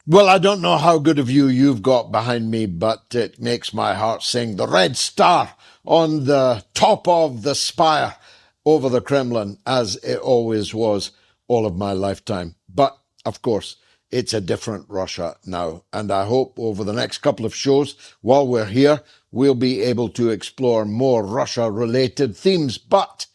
Well, I don't know how good a view you've got behind me, but it makes my heart sing. The red star on the top of the spire over the Kremlin, as it always was all of my lifetime. But, of course, it's a different Russia now. And I hope over the next couple of shows, while we're here, we'll be able to explore more Russia-related themes. But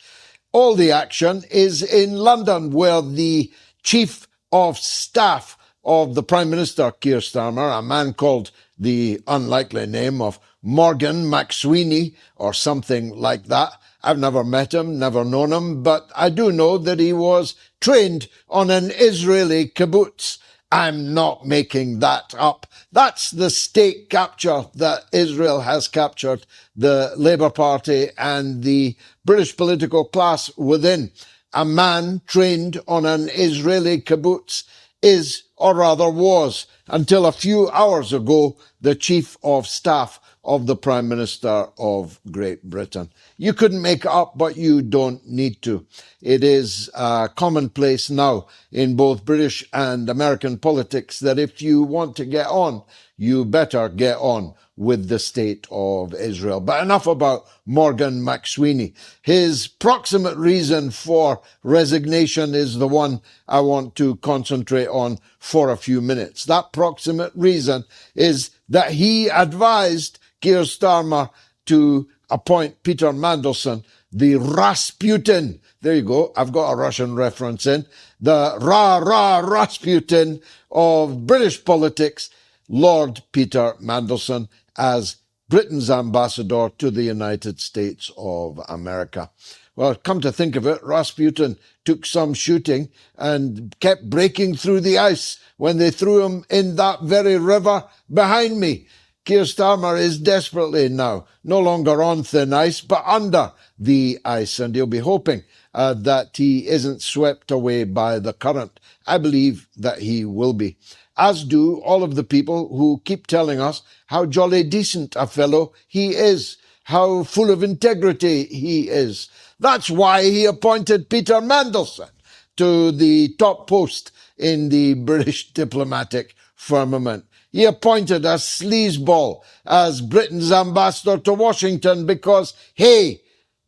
all the action is in London, where the Chief of Staff of the Prime Minister, Keir Starmer, a man called the unlikely name of Morgan McSweeney or something like that. I've never met him, never known him, but I do know that he was trained on an Israeli kibbutz. I'm not making that up. That's the state capture that Israel has captured the Labour Party and the British political class within. A man trained on an Israeli kibbutz is, or rather was, until a few hours ago, the Chief of Staff of the Prime Minister of Great Britain. You couldn't make it up, but you don't need to. It is commonplace now in both British and American politics that if you want to get on, you better get on with the state of Israel. But enough about Morgan McSweeney. His proximate reason for resignation is the one I want to concentrate on for a few minutes. That proximate reason is that he advised Keir Starmer to appoint Peter Mandelson, the Rasputin. There you go. I've got a Russian reference in. The Rasputin of British politics, Lord Peter Mandelson, as Britain's ambassador to the United States of America. Well, come to think of it, Rasputin took some shooting and kept breaking through the ice when they threw him in that very river behind me. Keir Starmer is desperately now no longer on thin ice, but under the ice, and he'll be hoping that he isn't swept away by the current. I believe that he will be, as do all of the people who keep telling us how jolly decent a fellow he is, how full of integrity he is. That's why he appointed Peter Mandelson to the top post in the British diplomatic firmament. He appointed a sleazeball as Britain's ambassador to Washington because, hey,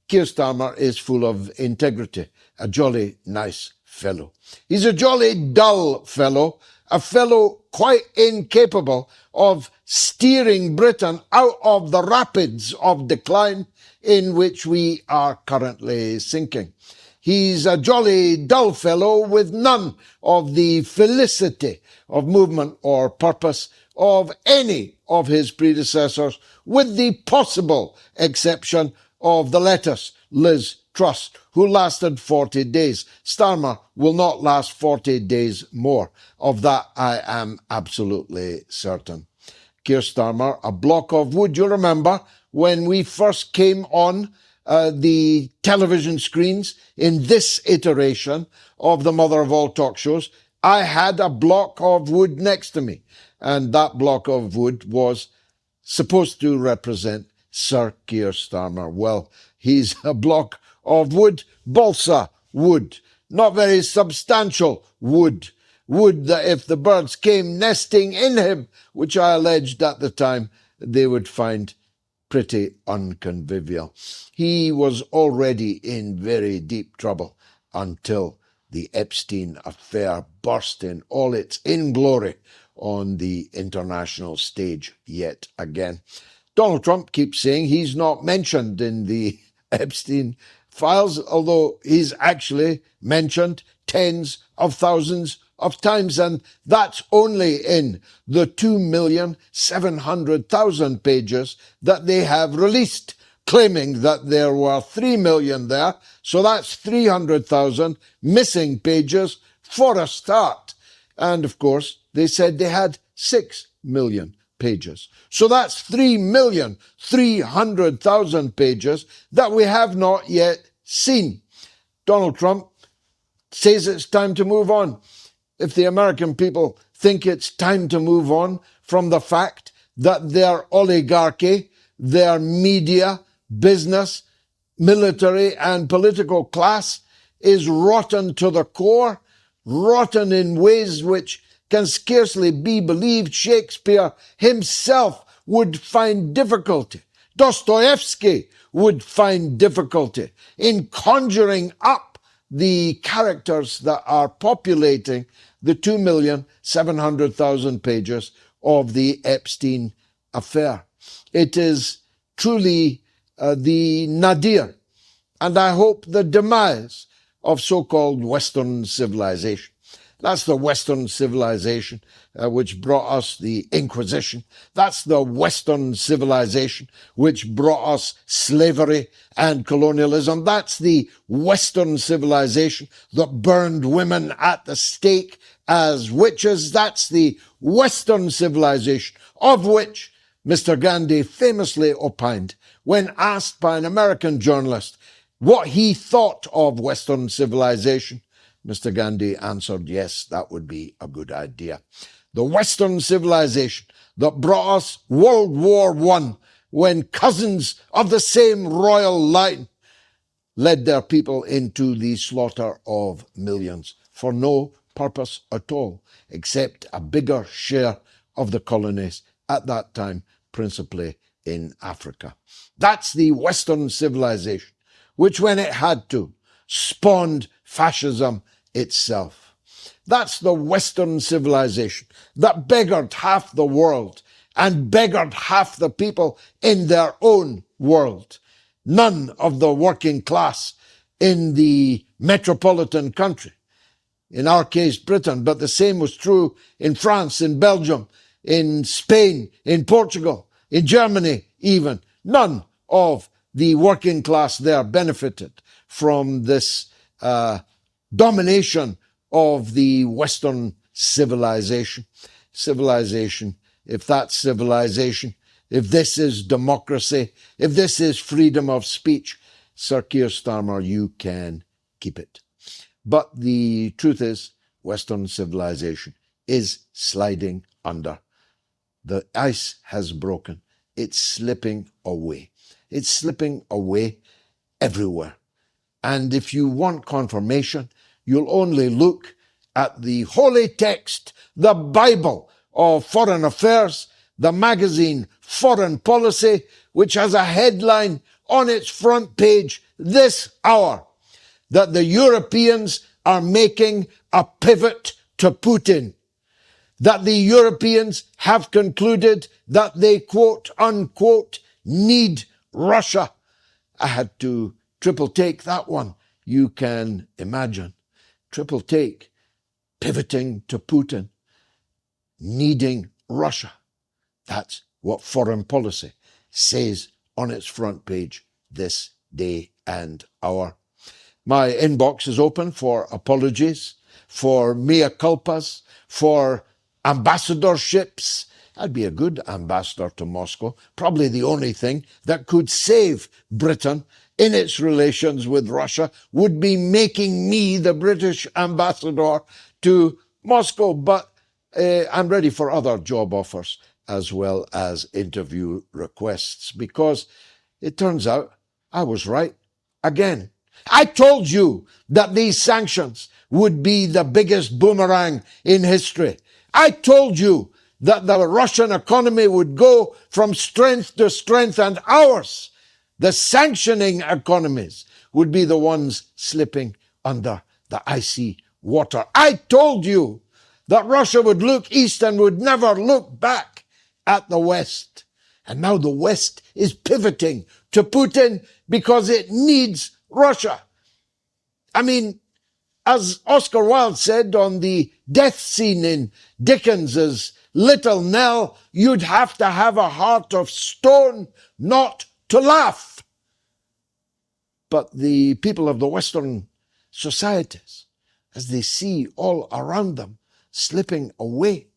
Keir Starmer is full of integrity, a jolly nice fellow. He's a jolly dull fellow, a fellow quite incapable of steering Britain out of the rapids of decline in which we are currently sinking. He's a jolly dull fellow with none of the felicity of movement or purpose of any of his predecessors, with the possible exception of the lettuce, Liz Truss, who lasted 40 days. Starmer will not last 40 days more. Of that, I am absolutely certain. Keir Starmer, a block of wood. You remember when we first came on the television screens in this iteration of the mother of all talk shows, I had a block of wood next to me, and that block of wood was supposed to represent Sir Keir Starmer. Well, he's a block of wood, balsa wood, not very substantial wood, wood that if the birds came nesting in him, which I alleged at the time, they would find pretty unconvivial. He was already in very deep trouble until the Epstein affair burst in all its inglory on the international stage yet again. Donald Trump keeps saying he's not mentioned in the Epstein files, although he's actually mentioned tens of thousands of times, and that's only in the 2,700,000 pages that they have released, claiming that there were 3 million there, so that's 300,000 missing pages for a start. And of course, they said they had 6 million pages. So that's 3,300,000 pages that we have not yet seen. Donald Trump says it's time to move on. If the American people think it's time to move on from the fact that their oligarchy, their media, business, military and political class is rotten to the core, rotten in ways which can scarcely be believed. Shakespeare himself would find difficulty. Dostoevsky would find difficulty in conjuring up the characters that are populating the 2,700,000 pages of the Epstein affair. It is truly the nadir, and I hope the demise of so-called Western civilization. That's the Western civilization which brought us the Inquisition. That's the Western civilization which brought us slavery and colonialism. That's the Western civilization that burned women at the stake as witches. That's the Western civilization of which Mr. Gandhi famously opined when asked by an American journalist what he thought of Western civilization. Mr. Gandhi answered, yes, that would be a good idea. The Western civilization that brought us World War I, when cousins of the same royal line led their people into the slaughter of millions for no purpose at all, except a bigger share of the colonies at that time, principally in Africa. That's the Western civilization, which when it had to, spawned fascism itself. That's the Western civilization that beggared half the world and beggared half the people in their own world. None of the working class in the metropolitan country, in our case Britain, but the same was true in France, in Belgium, in Spain, in Portugal, in Germany even. None of the working class there benefited from this domination of the Western civilization. Civilization, if that's civilization, if this is democracy, if this is freedom of speech, Sir Keir Starmer, you can keep it. But the truth is, Western civilization is sliding under. The ice has broken. It's slipping away. It's slipping away everywhere. And if you want confirmation, you'll only look at the holy text, the Bible of foreign affairs, the magazine Foreign Policy, which has a headline on its front page this hour, that the Europeans are making a pivot to Putin, that the Europeans have concluded that they, quote unquote, need Russia. I had to triple take that one. You can imagine. Triple take, pivoting to Putin, needing Russia. That's what Foreign Policy says on its front page this day and hour. My inbox is open for apologies, for mea culpas, for ambassadorships. I'd be a good ambassador to Moscow. Probably the only thing that could save Britain in its relations with Russia would be making me the British ambassador to Moscow. But I'm ready for other job offers as well as interview requests, because it turns out I was right again. I told you that these sanctions would be the biggest boomerang in history. I told you that the Russian economy would go from strength to strength, and ours, the sanctioning economies, would be the ones slipping under the icy water. I told you that Russia would look east and would never look back at the West. And now the West is pivoting to Putin because it needs Russia. I mean, as Oscar Wilde said on the death scene in Dickens's Little Nell, you'd have to have a heart of stone not to laugh. But the people of the Western societies, as they see all around them slipping away,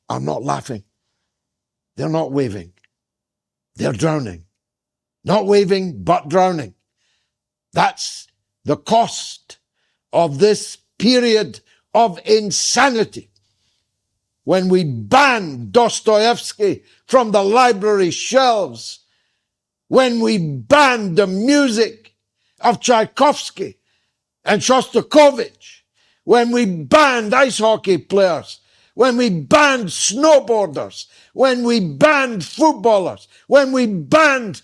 are not laughing. They're not waving. They're drowning. Not waving, but drowning. That's the cost of this period of insanity. When we banned Dostoevsky from the library shelves, when we banned the music of Tchaikovsky and Shostakovich, when we banned ice hockey players when we banned snowboarders, when we banned footballers, when we banned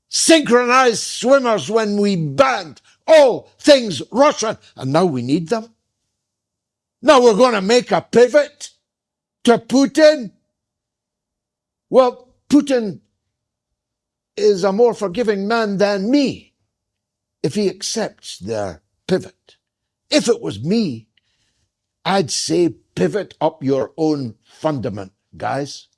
synchronized swimmers, when we banned all things Russian, and now we need them? Now we're going to make a pivot to Putin? Well, Putin is a more forgiving man than me if he accepts their pivot. If it was me, I'd say pivot up your own fundament, guys.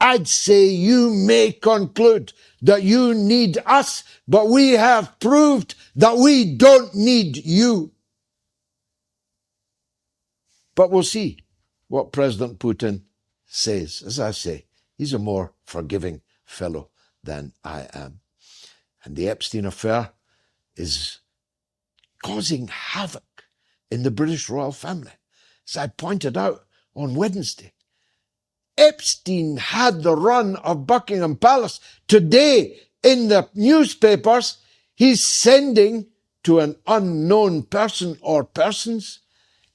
I'd say you may conclude that you need us, but we have proved that we don't need you. But we'll see what President Putin says. As I say, he's a more forgiving fellow than I am. And the Epstein affair is causing havoc in the British royal family. As I pointed out on Wednesday, Epstein had the run of Buckingham Palace. Today, in the newspapers, he's sending to an unknown person or persons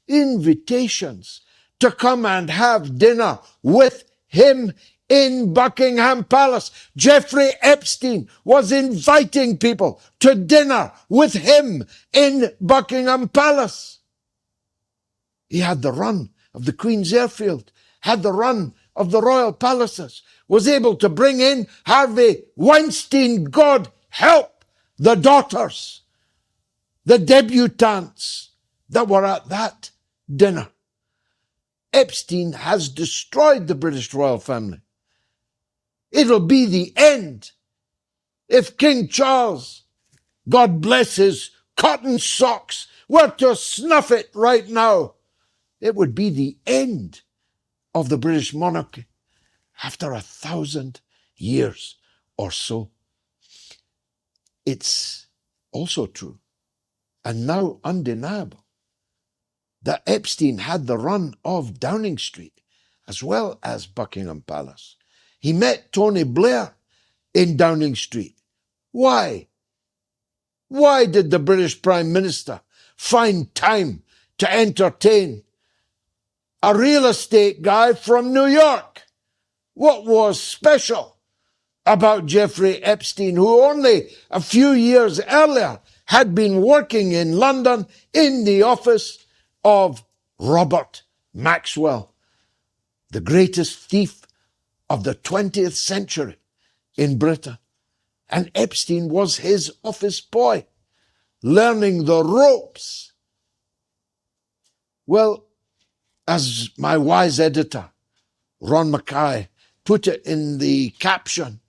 invitations to come and have dinner with him in Buckingham Palace. Jeffrey Epstein was inviting people to dinner with him in Buckingham Palace. He had the run of the Queen's Airfield, had the run of the royal palaces, was able to bring in Harvey Weinstein, God help the daughters, the debutantes that were at that dinner. Epstein has destroyed the British royal family. It'll be the end if King Charles, God bless his cotton socks, were to snuff it right now. It would be the end of the British monarchy after 1,000 years or so. It's also true, and now undeniable, that Epstein had the run of Downing Street as well as Buckingham Palace. He met Tony Blair in Downing Street. Why? Why did the British Prime Minister find time to entertain a real estate guy from New York? What was special about Jeffrey Epstein, who only a few years earlier had been working in London in the office of Robert Maxwell, the greatest thief of the 20th century in Britain? And Epstein was his office boy, learning the ropes. Well, as my wise editor, Ron Mackay, put it in the caption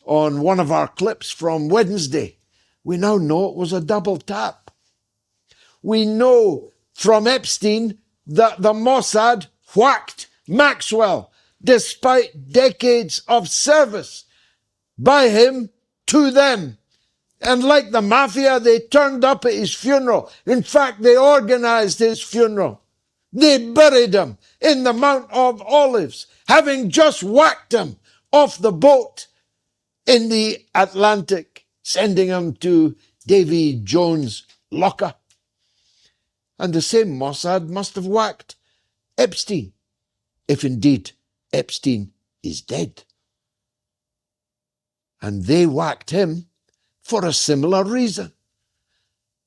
on one of our clips from Wednesday, we now know it was a double tap. We know from Epstein that the Mossad whacked Maxwell despite decades of service by him to them. And like the mafia, they turned up at his funeral. In fact, they organized his funeral. They buried him in the Mount of Olives, having just whacked him off the boat in the Atlantic, sending him to Davy Jones' locker. And the same Mossad must have whacked Epstein, if indeed Epstein is dead. And they whacked him for a similar reason.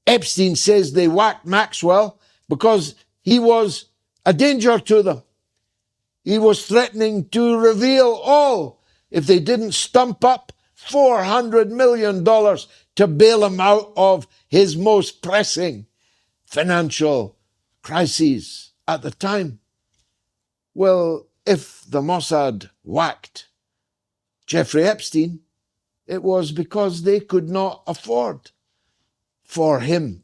Epstein says they whacked Maxwell because he was a danger to them. He was threatening to reveal all if they didn't stump up $400 million to bail him out of his most pressing financial crises at the time. Well, if the Mossad whacked Jeffrey Epstein, it was because they could not afford for him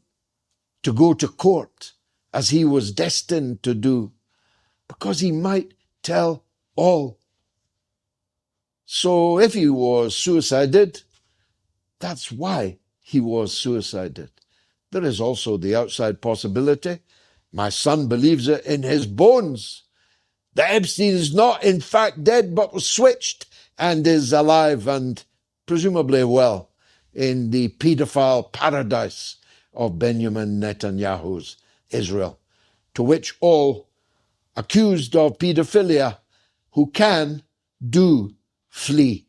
to go to court as he was destined to do, because he might tell all. So if he was suicided, that's why he was suicided. There is also the outside possibility, my son believes it in his bones, that Epstein is not in fact dead but was switched and is alive and presumably well in the paedophile paradise of Benjamin Netanyahu's Israel, to which all accused of paedophilia who can do flee.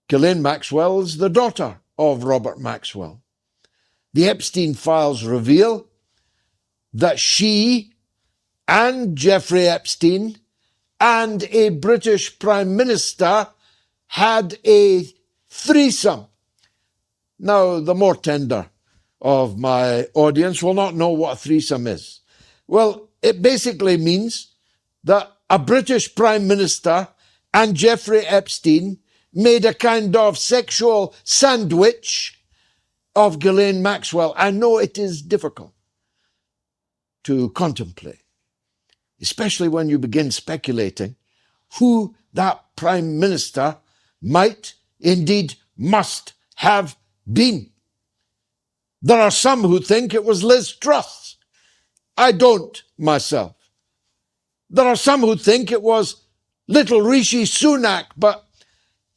Ghislaine Maxwell is the daughter of Robert Maxwell. The Epstein files reveal that she and Jeffrey Epstein and a British Prime Minister had a threesome. Now, the more tender of my audience will not know what a threesome is. Well, it basically means that a British Prime Minister and Jeffrey Epstein made a kind of sexual sandwich of Ghislaine Maxwell. I know it is difficult to contemplate, especially when you begin speculating who that Prime Minister might, indeed must have been. There are some who think it was Liz Truss. I don't myself. There are some who think it was little Rishi Sunak, but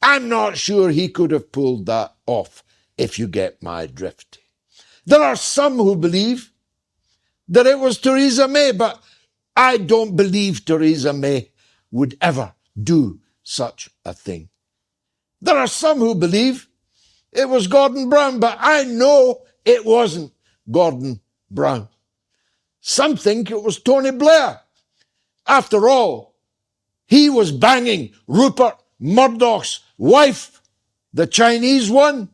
I'm not sure he could have pulled that off, if you get my drift. There are some who believe that it was Theresa May, but I don't believe Theresa May would ever do such a thing. There are some who believe it was Gordon Brown, but I know it wasn't Gordon Brown. Some think it was Tony Blair. After all, he was banging Rupert Murdoch's wife, the Chinese one,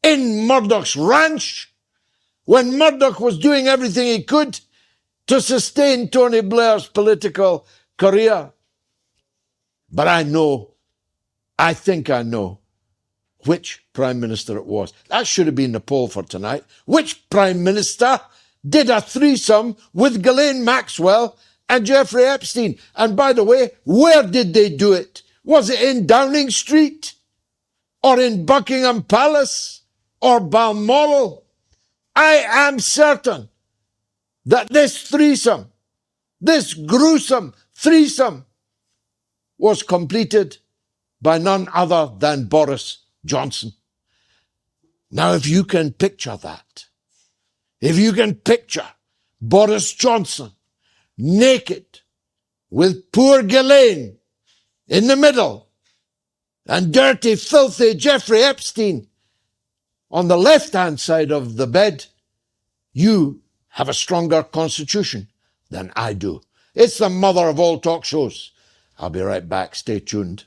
in Murdoch's ranch, when Murdoch was doing everything he could to sustain Tony Blair's political career. But I think I know which Prime Minister it was. That should have been the poll for tonight. Which Prime Minister did a threesome with Ghislaine Maxwell and Jeffrey Epstein? And by the way, where did they do it? Was it in Downing Street? Or in Buckingham Palace? Or Balmoral? I am certain that this threesome, this gruesome threesome, was completed by none other than Boris Johnson. Now, if you can picture that, if you can picture Boris Johnson naked with poor Ghislaine in the middle and dirty, filthy Jeffrey Epstein on the left-hand side of the bed, you have a stronger constitution than I do. It's the mother of all talk shows. I'll be right back. Stay tuned.